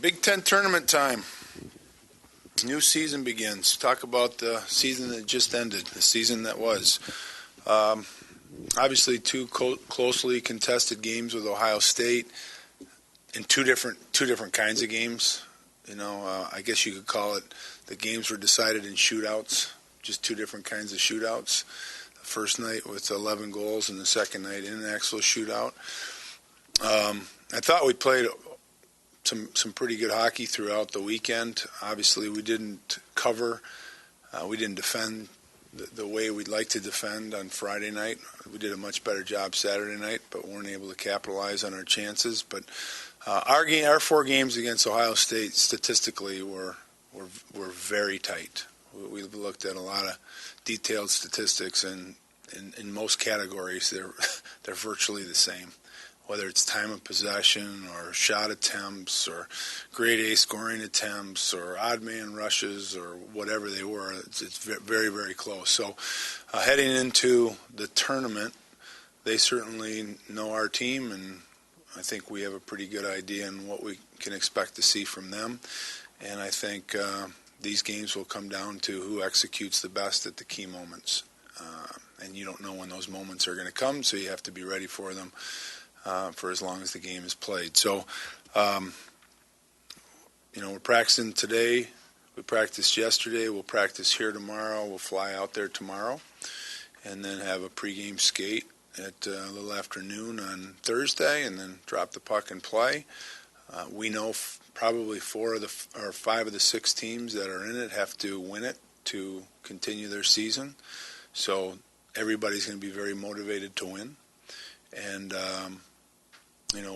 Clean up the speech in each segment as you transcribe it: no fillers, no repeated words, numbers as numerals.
Big Ten tournament time. New season begins. Talk about the season that just ended, the season that was. Obviously, two closely contested games with Ohio State, and two different kinds of games. I guess you could call it the games were decided in shootouts, just two different kinds of shootouts. The first night with 11 goals, and the second night in an actual shootout. I thought we played some pretty good hockey throughout the weekend. Obviously, we didn't cover. We didn't defend the way we'd like to defend on Friday night. We did a much better job Saturday night, but weren't able to capitalize on our chances. But our 4 games against Ohio State statistically were very tight. We looked at a lot of detailed statistics, and in most categories, they're virtually the same. Whether it's time of possession or shot attempts or grade A scoring attempts or odd man rushes or whatever they were, it's very, very close. So heading into the tournament, they certainly know our team, and I think we have a pretty good idea on what we can expect to see from them. And I think these games will come down to who executes the best at the key moments. And you don't know when those moments are going to come, so you have to be ready for them. For as long as the game is played. So, we're practicing today. We practiced yesterday. We'll practice here tomorrow. We'll fly out there tomorrow and then have a pregame skate at a little afternoon on Thursday and then drop the puck and play. We know probably 5 of the 6 teams that are in it have to win it to continue their season. So everybody's going to be very motivated to win. And,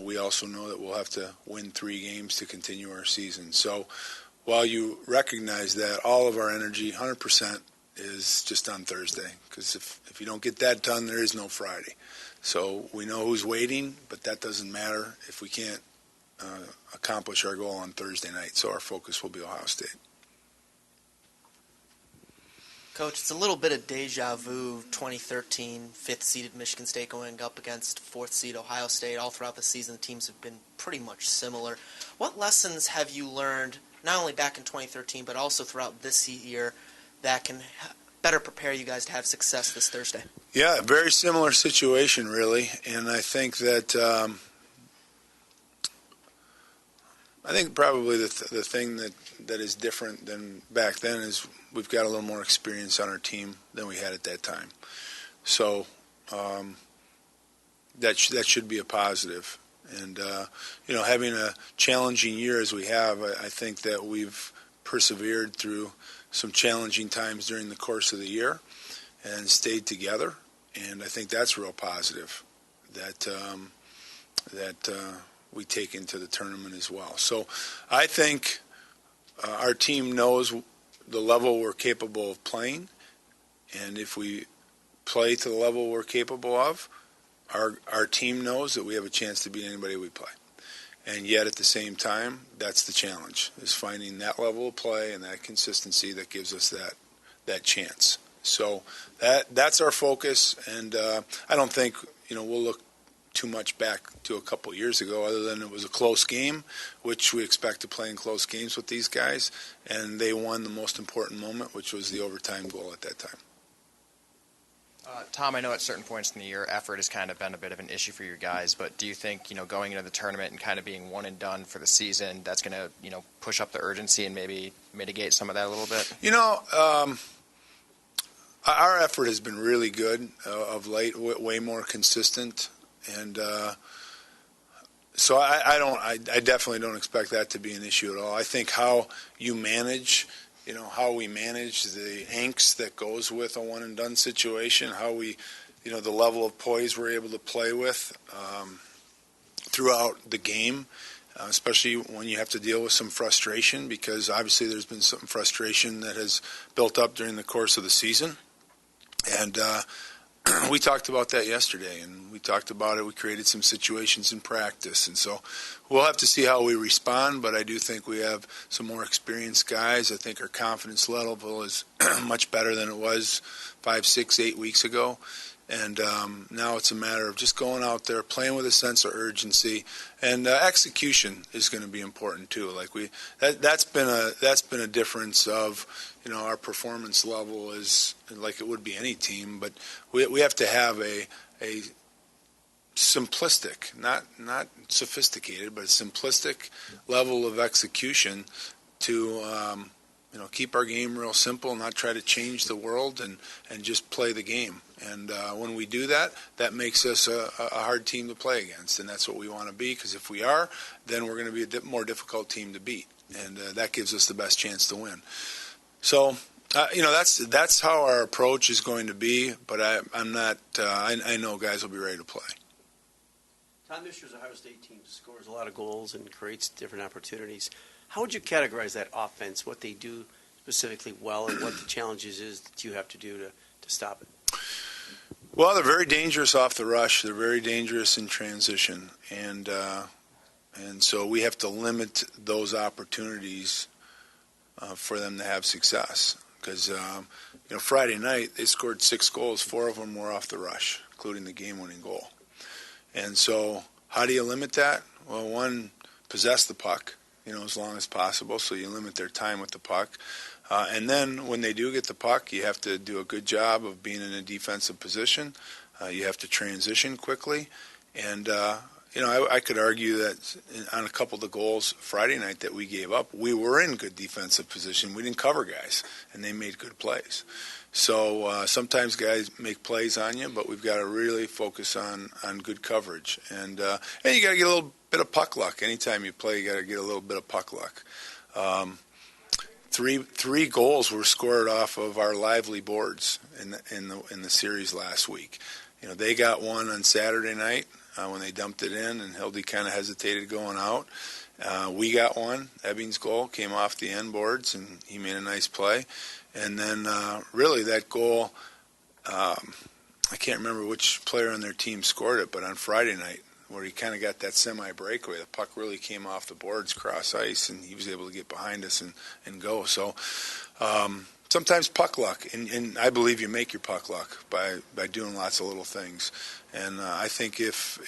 we also know that we'll have to win 3 games to continue our season. So while you recognize that, all of our energy, 100%, is just on Thursday. Because if you don't get that done, there is no Friday. So we know who's waiting, but that doesn't matter if we can't accomplish our goal on Thursday night. So our focus will be Ohio State. Coach, it's a little bit of deja vu, 2013, 5th-seeded Michigan State going up against 4th-seed Ohio State. All throughout the season, the teams have been pretty much similar. What lessons have you learned, not only back in 2013, but also throughout this year, that can better prepare you guys to have success this Thursday? Yeah, very similar situation, really. And I think that probably the thing that is different than back then is we've got a little more experience on our team than we had at that time. So that should be a positive. And, having a challenging year as we have, I think that we've persevered through some challenging times during the course of the year and stayed together. And I think that's real positive that we take into the tournament as well. So I think our team knows the level we're capable of playing, and if we play to the level we're capable of, our team knows that we have a chance to beat anybody we play. And yet at the same time, that's the challenge, is finding that level of play and that consistency that gives us that chance. So that's our focus, and I don't think we'll look too much back to a couple of years ago, other than it was a close game, which we expect to play in close games with these guys, and they won the most important moment, which was the overtime goal at that time. Tom, I know at certain points in the year, effort has kind of been a bit of an issue for you guys, but do you think, going into the tournament and kind of being one and done for the season, that's going to, push up the urgency and maybe mitigate some of that a little bit? Our effort has been really good of late, way more consistent. And so I definitely don't expect that to be an issue at all. I think how you manage, how we manage the angst that goes with a one and done situation, how we, the level of poise we're able to play with throughout the game, especially when you have to deal with some frustration, because obviously there's been some frustration that has built up during the course of the season. And we talked about that yesterday, and we talked about it. We created some situations in practice, and so we'll have to see how we respond, but I do think we have some more experienced guys. I think our confidence level is much better than it was 5, 6, 8 weeks ago, And now it's a matter of just going out there, playing with a sense of urgency, and execution is going to be important too. Like that's been a difference of, our performance level is like it would be any team, but we have to have a simplistic, not sophisticated, but a simplistic level of execution to keep our game real simple, not try to change the world, and just play the game. And when we do that, that makes us a hard team to play against, and that's what we want to be, because if we are, then we're going to be a more difficult team to beat, and that gives us the best chance to win. So, that's how our approach is going to be, but I'm not, I know guys will be ready to play. Tom Mishra's Ohio State team scores a lot of goals and creates different opportunities. How would you categorize that offense, what they do specifically well, and what the challenges is that you have to do to stop it? Well, they're very dangerous off the rush. They're very dangerous in transition, and so we have to limit those opportunities for them to have success. Because Friday night they scored 6 goals, 4 of them were off the rush, including the game-winning goal. And so, how do you limit that? Well, one, possess the puck, as long as possible, so you limit their time with the puck. And then when they do get the puck, you have to do a good job of being in a defensive position. You have to transition quickly. And, I could argue that on a couple of the goals Friday night that we gave up, we were in good defensive position. We didn't cover guys, and they made good plays. So sometimes guys make plays on you, but we've got to really focus on good coverage. And you got to get a little bit of puck luck. Anytime you play, you got to get a little bit of puck luck. Three goals were scored off of our lively boards in the series last week. They got one on Saturday night when they dumped it in, and Hildy kind of hesitated going out. We got one. Ebbing's goal came off the end boards, and he made a nice play. And then really that goal, I can't remember which player on their team scored it, but on Friday night, where he kind of got that semi-breakaway, the puck really came off the boards, cross ice, and he was able to get behind us and go. So sometimes puck luck, and I believe you make your puck luck by doing lots of little things. And I think if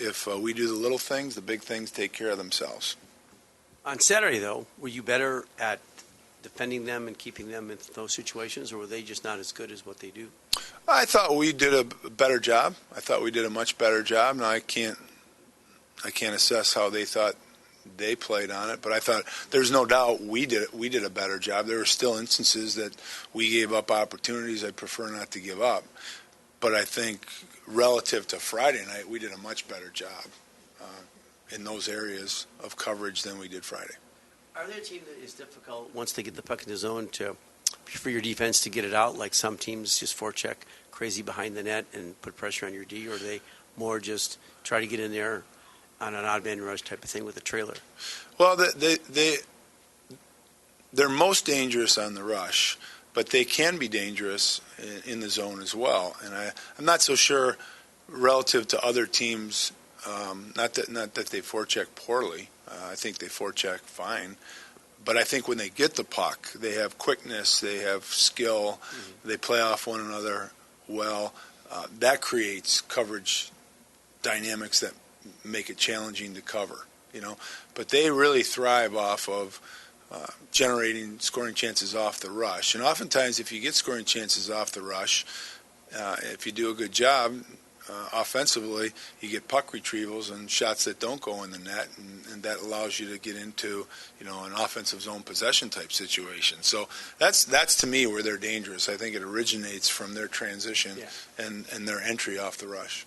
we do the little things, the big things take care of themselves. On Saturday, though, were you better at defending them and keeping them in those situations, or were they just not as good as what they do? I thought we did a better job. I thought we did a much better job. Now I can't assess how they thought they played on it, but I thought there's no doubt we did a better job. There were still instances that we gave up opportunities I'd prefer not to give up, but I think relative to Friday night, we did a much better job in those areas of coverage than we did Friday. Are they a team that is difficult once they get the puck in the zone for your defense to get it out, like some teams just forecheck crazy behind the net and put pressure on your D, or are they more just try to get in there on an odd man rush type of thing with a trailer? Well, they're most dangerous on the rush, but they can be dangerous in the zone as well. And I'm not so sure relative to other teams, not that they forecheck poorly. I think they forecheck fine. But I think when they get the puck, they have quickness, they have skill, they play off one another well. That creates coverage dynamics that make it challenging to cover, But they really thrive off of generating scoring chances off the rush. And oftentimes, if you get scoring chances off the rush, if you do a good job offensively, you get puck retrievals and shots that don't go in the net, and that allows you to get into an offensive zone possession type situation. So that's to me where they're dangerous. I think it originates from their transition and their entry off the rush.